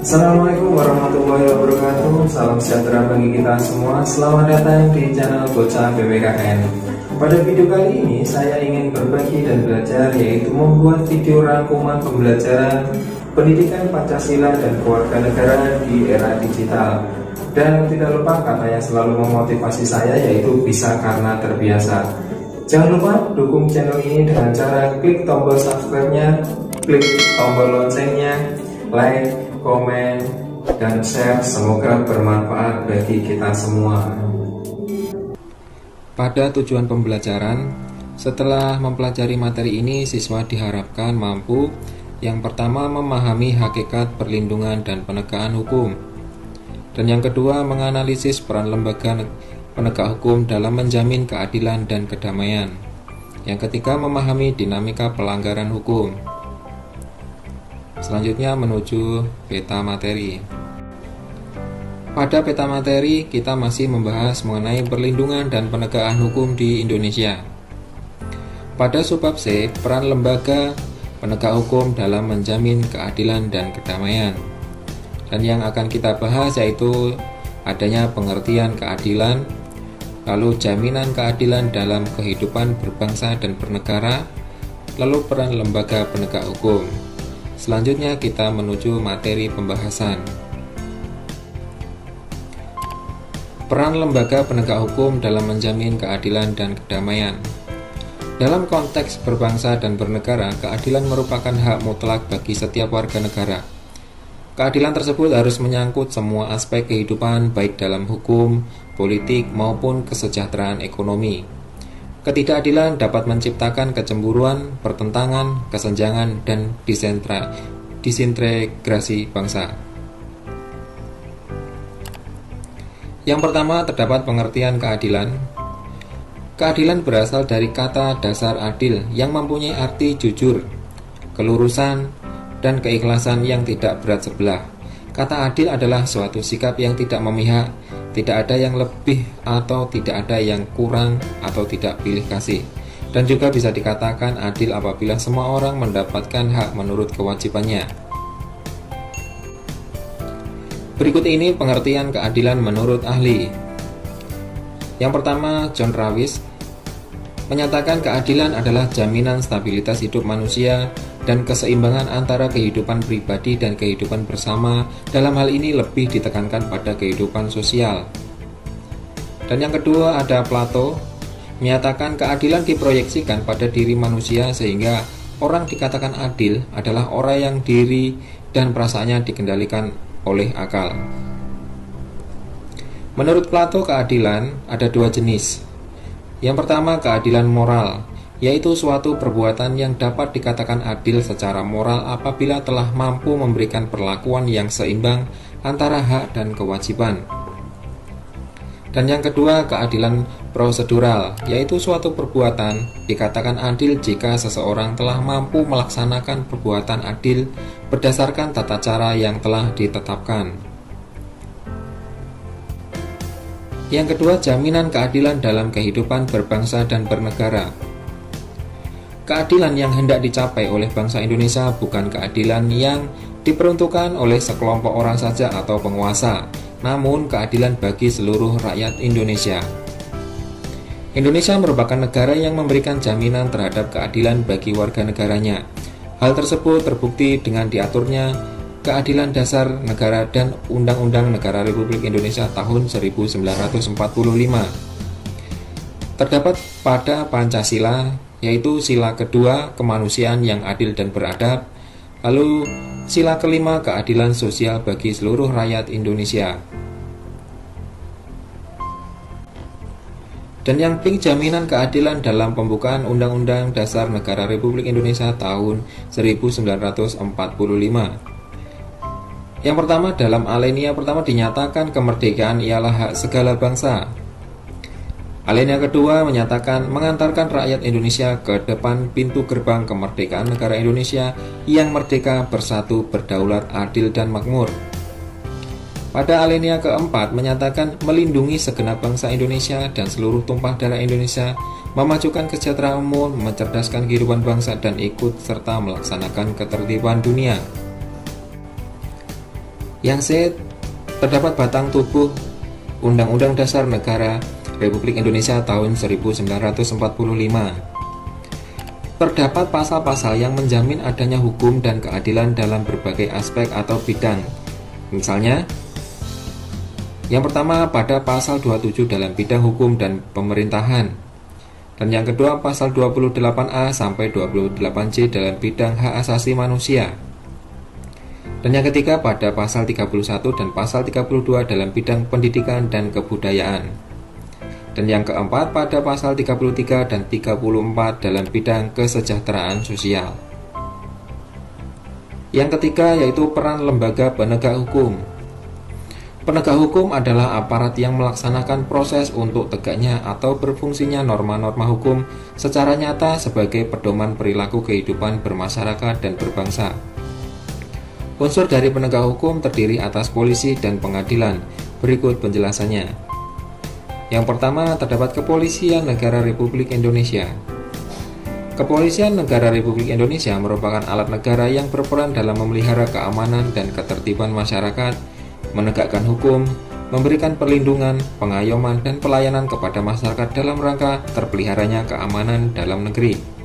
Assalamualaikum warahmatullahi wabarakatuh. Salam sejahtera bagi kita semua. Selamat datang di channel Bocah BPKN. Pada video kali ini saya ingin berbagi dan belajar, yaitu membuat video rangkuman pembelajaran pendidikan Pancasila dan kewarganegaraan di era digital. Dan tidak lupa kata yang selalu memotivasi saya, yaitu bisa karena terbiasa. Jangan lupa dukung channel ini dengan cara klik tombol subscribe-nya, klik tombol loncengnya, like, komen, dan share. Semoga bermanfaat bagi kita semua. Pada tujuan pembelajaran, setelah mempelajari materi ini, siswa diharapkan mampu yang pertama memahami hakikat perlindungan dan penegakan hukum, dan yang kedua menganalisis peran lembaga penegak hukum dalam menjamin keadilan dan kedamaian, yang ketiga memahami dinamika pelanggaran hukum. Selanjutnya menuju peta materi. Pada peta materi kita masih membahas mengenai perlindungan dan penegakan hukum di Indonesia. Pada subbab C, peran lembaga penegak hukum dalam menjamin keadilan dan kedamaian. Dan yang akan kita bahas yaitu adanya pengertian keadilan, lalu jaminan keadilan dalam kehidupan berbangsa dan bernegara, lalu peran lembaga penegak hukum. Selanjutnya kita menuju materi pembahasan. Peran lembaga penegak hukum dalam menjamin keadilan dan kedamaian. Dalam konteks berbangsa dan bernegara, keadilan merupakan hak mutlak bagi setiap warga negara. Keadilan tersebut harus menyangkut semua aspek kehidupan, baik dalam hukum, politik, maupun kesejahteraan ekonomi. Ketidakadilan dapat menciptakan kecemburuan, pertentangan, kesenjangan, dan disintegrasi bangsa. Yang pertama, terdapat pengertian keadilan. Keadilan berasal dari kata dasar adil yang mempunyai arti jujur, kelurusan, dan keikhlasan yang tidak berat sebelah. Kata adil adalah suatu sikap yang tidak memihak, tidak ada yang lebih atau tidak ada yang kurang atau tidak pilih kasih. Dan juga bisa dikatakan adil apabila semua orang mendapatkan hak menurut kewajibannya. Berikut ini pengertian keadilan menurut ahli. Yang pertama, John Rawls menyatakan keadilan adalah jaminan stabilitas hidup manusia dan keseimbangan antara kehidupan pribadi dan kehidupan bersama. Dalam hal ini lebih ditekankan pada kehidupan sosial. Dan yang kedua ada Plato, menyatakan keadilan diproyeksikan pada diri manusia, sehingga orang dikatakan adil adalah orang yang diri dan perasaannya dikendalikan oleh akal. Menurut Plato, keadilan ada dua jenis. Yang pertama, keadilan moral, yaitu suatu perbuatan yang dapat dikatakan adil secara moral apabila telah mampu memberikan perlakuan yang seimbang antara hak dan kewajiban. Dan yang kedua, keadilan prosedural, yaitu suatu perbuatan dikatakan adil jika seseorang telah mampu melaksanakan perbuatan adil berdasarkan tata cara yang telah ditetapkan. Yang kedua, jaminan keadilan dalam kehidupan berbangsa dan bernegara. Keadilan yang hendak dicapai oleh bangsa Indonesia bukan keadilan yang diperuntukkan oleh sekelompok orang saja atau penguasa, namun keadilan bagi seluruh rakyat Indonesia. Indonesia merupakan negara yang memberikan jaminan terhadap keadilan bagi warga negaranya. Hal tersebut terbukti dengan diaturnya Keadilan Dasar Negara dan Undang-Undang Negara Republik Indonesia tahun 1945. Terdapat pada Pancasila, yaitu sila kedua kemanusiaan yang adil dan beradab, lalu sila kelima keadilan sosial bagi seluruh rakyat Indonesia. Dan yang penting jaminan keadilan dalam pembukaan Undang-Undang Dasar Negara Republik Indonesia tahun 1945. Yang pertama, dalam alinea pertama dinyatakan kemerdekaan ialah hak segala bangsa. Alinea kedua menyatakan mengantarkan rakyat Indonesia ke depan pintu gerbang kemerdekaan negara Indonesia yang merdeka, bersatu, berdaulat, adil, dan makmur. Pada alinea keempat menyatakan melindungi segenap bangsa Indonesia dan seluruh tumpah darah Indonesia, memajukan kesejahteraan umum, mencerdaskan kehidupan bangsa, dan ikut serta melaksanakan ketertiban dunia. Yang C. Terdapat batang tubuh Undang-Undang Dasar Negara Republik Indonesia tahun 1945. Terdapat pasal-pasal yang menjamin adanya hukum dan keadilan dalam berbagai aspek atau bidang. Misalnya, yang pertama pada pasal 27 dalam bidang hukum dan pemerintahan, dan yang kedua pasal 28A sampai 28C dalam bidang hak asasi manusia, dan yang ketiga pada pasal 31 dan pasal 32 dalam bidang pendidikan dan kebudayaan, dan yang keempat pada pasal 33 dan 34 dalam bidang kesejahteraan sosial. Yang ketiga yaitu peran lembaga penegak hukum. Penegak hukum adalah aparat yang melaksanakan proses untuk tegaknya atau berfungsinya norma-norma hukum secara nyata sebagai pedoman perilaku kehidupan bermasyarakat dan berbangsa. Unsur dari penegak hukum terdiri atas polisi dan pengadilan. Berikut penjelasannya. Yang pertama, terdapat Kepolisian Negara Republik Indonesia. Kepolisian Negara Republik Indonesia merupakan alat negara yang berperan dalam memelihara keamanan dan ketertiban masyarakat, menegakkan hukum, memberikan perlindungan, pengayoman, dan pelayanan kepada masyarakat dalam rangka terpeliharanya keamanan dalam negeri.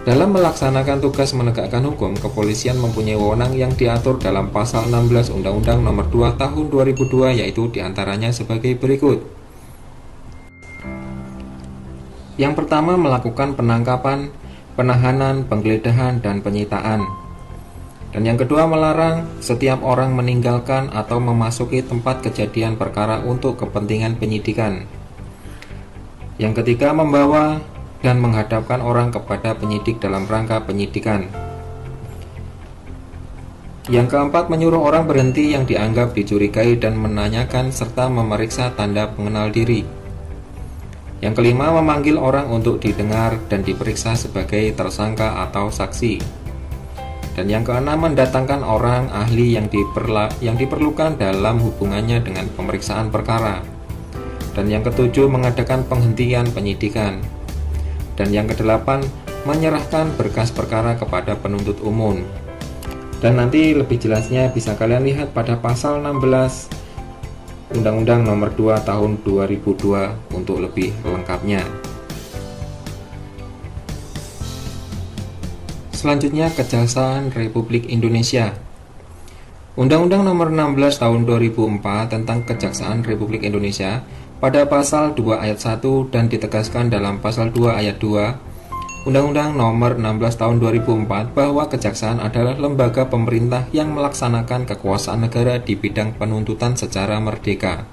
Dalam melaksanakan tugas menegakkan hukum, kepolisian mempunyai wewenang yang diatur dalam pasal 16 Undang-Undang Nomor 2 Tahun 2002, yaitu diantaranya sebagai berikut. Yang pertama, melakukan penangkapan, penahanan, penggeledahan, dan penyitaan. Dan yang kedua, melarang setiap orang meninggalkan atau memasuki tempat kejadian perkara untuk kepentingan penyidikan. Yang ketiga, membawa dan menghadapkan orang kepada penyidik dalam rangka penyidikan. Yang keempat, menyuruh orang berhenti yang dianggap dicurigai dan menanyakan serta memeriksa tanda pengenal diri. Yang kelima, memanggil orang untuk didengar dan diperiksa sebagai tersangka atau saksi. Dan yang keenam, mendatangkan orang ahli yang diperlukan dalam hubungannya dengan pemeriksaan perkara. Dan yang ketujuh, mengadakan penghentian penyidikan. Dan yang kedelapan, menyerahkan berkas perkara kepada penuntut umum. Dan nanti lebih jelasnya bisa kalian lihat pada pasal 16 Undang-Undang Nomor 2 Tahun 2002 untuk lebih lengkapnya. Selanjutnya, Kejaksaan Republik Indonesia. Undang-Undang Nomor 16 Tahun 2004 tentang Kejaksaan Republik Indonesia pada pasal 2 ayat 1 dan ditegaskan dalam pasal 2 ayat 2 Undang-Undang Nomor 16 Tahun 2004 bahwa kejaksaan adalah lembaga pemerintah yang melaksanakan kekuasaan negara di bidang penuntutan secara merdeka.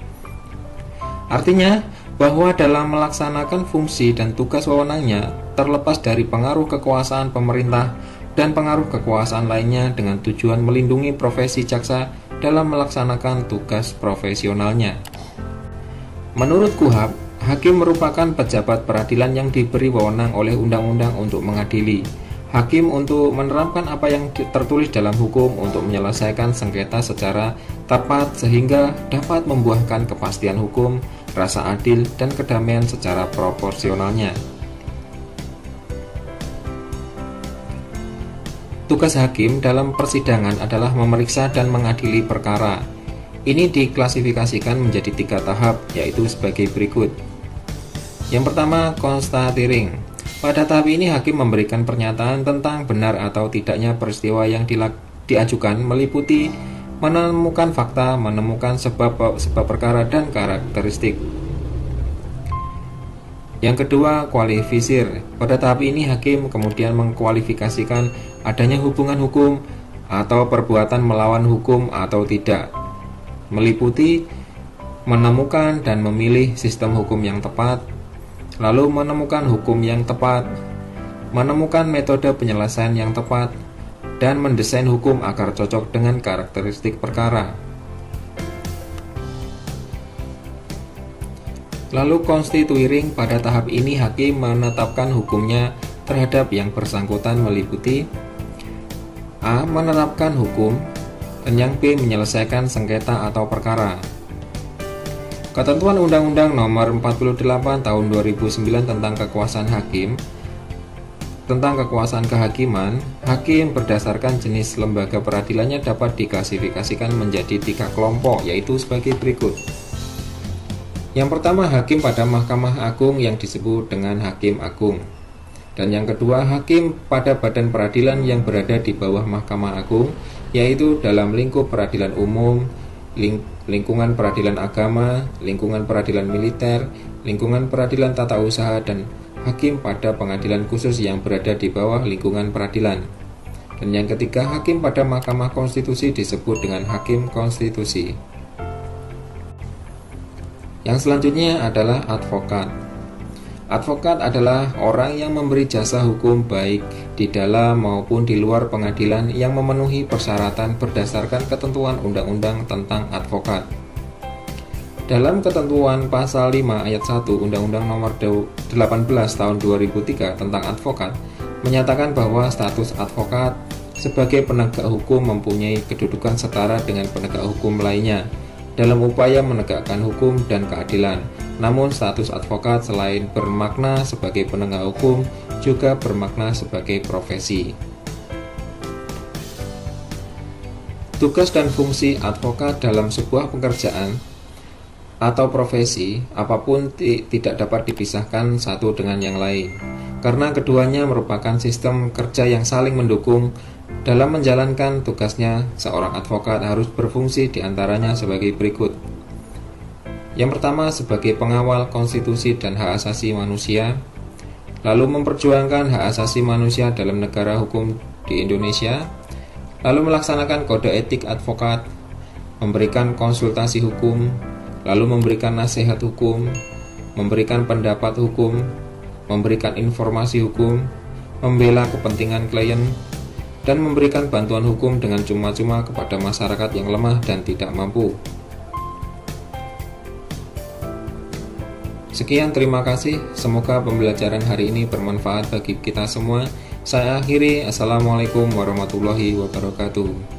Artinya bahwa dalam melaksanakan fungsi dan tugas wewenangnya terlepas dari pengaruh kekuasaan pemerintah dan pengaruh kekuasaan lainnya dengan tujuan melindungi profesi jaksa dalam melaksanakan tugas profesionalnya. Menurut KUHAP, hakim merupakan pejabat peradilan yang diberi wewenang oleh undang-undang untuk mengadili. Hakim untuk menerapkan apa yang tertulis dalam hukum untuk menyelesaikan sengketa secara tepat sehingga dapat membuahkan kepastian hukum, rasa adil, dan kedamaian secara proporsionalnya. Tugas hakim dalam persidangan adalah memeriksa dan mengadili perkara. Ini diklasifikasikan menjadi 3 tahap, yaitu sebagai berikut. Yang pertama, constating. Pada tahap ini hakim memberikan pernyataan tentang benar atau tidaknya peristiwa yang diajukan, meliputi menemukan fakta, menemukan sebab perkara dan karakteristik. Yang kedua, kualifisir. Pada tahap ini hakim kemudian mengkualifikasikan adanya hubungan hukum atau perbuatan melawan hukum atau tidak, meliputi menemukan dan memilih sistem hukum yang tepat, lalu menemukan hukum yang tepat, menemukan metode penyelesaian yang tepat, dan mendesain hukum agar cocok dengan karakteristik perkara. Lalu constituting. Pada tahap ini hakim menetapkan hukumnya terhadap yang bersangkutan, meliputi A. Menerapkan hukum, dan yang B. Menyelesaikan sengketa atau perkara. Ketentuan Undang-Undang Nomor 48 Tahun 2009 tentang kekuasaan hakim tentang kekuasaan kehakiman, hakim berdasarkan jenis lembaga peradilannya dapat diklasifikasikan menjadi 3 kelompok, yaitu sebagai berikut. Yang pertama, hakim pada Mahkamah Agung yang disebut dengan Hakim Agung. Dan yang kedua, hakim pada badan peradilan yang berada di bawah Mahkamah Agung, yaitu dalam lingkup peradilan umum, lingkungan peradilan agama, lingkungan peradilan militer, lingkungan peradilan tata usaha, dan hakim pada pengadilan khusus yang berada di bawah lingkungan peradilan. Dan yang ketiga, hakim pada Mahkamah Konstitusi disebut dengan Hakim Konstitusi. Yang selanjutnya adalah advokat. Advokat adalah orang yang memberi jasa hukum baik di dalam maupun di luar pengadilan yang memenuhi persyaratan berdasarkan ketentuan undang-undang tentang advokat. Dalam ketentuan pasal 5 ayat 1 Undang-Undang Nomor 18 Tahun 2003 tentang advokat menyatakan bahwa status advokat sebagai penegak hukum mempunyai kedudukan setara dengan penegak hukum lainnya dalam upaya menegakkan hukum dan keadilan. Namun status advokat selain bermakna sebagai penegak hukum juga bermakna sebagai profesi. Tugas dan fungsi advokat dalam sebuah pekerjaan atau profesi apapun tidak dapat dipisahkan satu dengan yang lain, karena keduanya merupakan sistem kerja yang saling mendukung. Dalam menjalankan tugasnya, seorang advokat harus berfungsi diantaranya sebagai berikut. Yang pertama, sebagai pengawal konstitusi dan hak asasi manusia, lalu memperjuangkan hak asasi manusia dalam negara hukum di Indonesia, lalu melaksanakan kode etik advokat, memberikan konsultasi hukum, lalu memberikan nasihat hukum, memberikan pendapat hukum, memberikan informasi hukum, membela kepentingan klien, dan memberikan bantuan hukum dengan cuma-cuma kepada masyarakat yang lemah dan tidak mampu. Sekian, terima kasih. Semoga pembelajaran hari ini bermanfaat bagi kita semua. Saya akhiri. Assalamualaikum warahmatullahi wabarakatuh.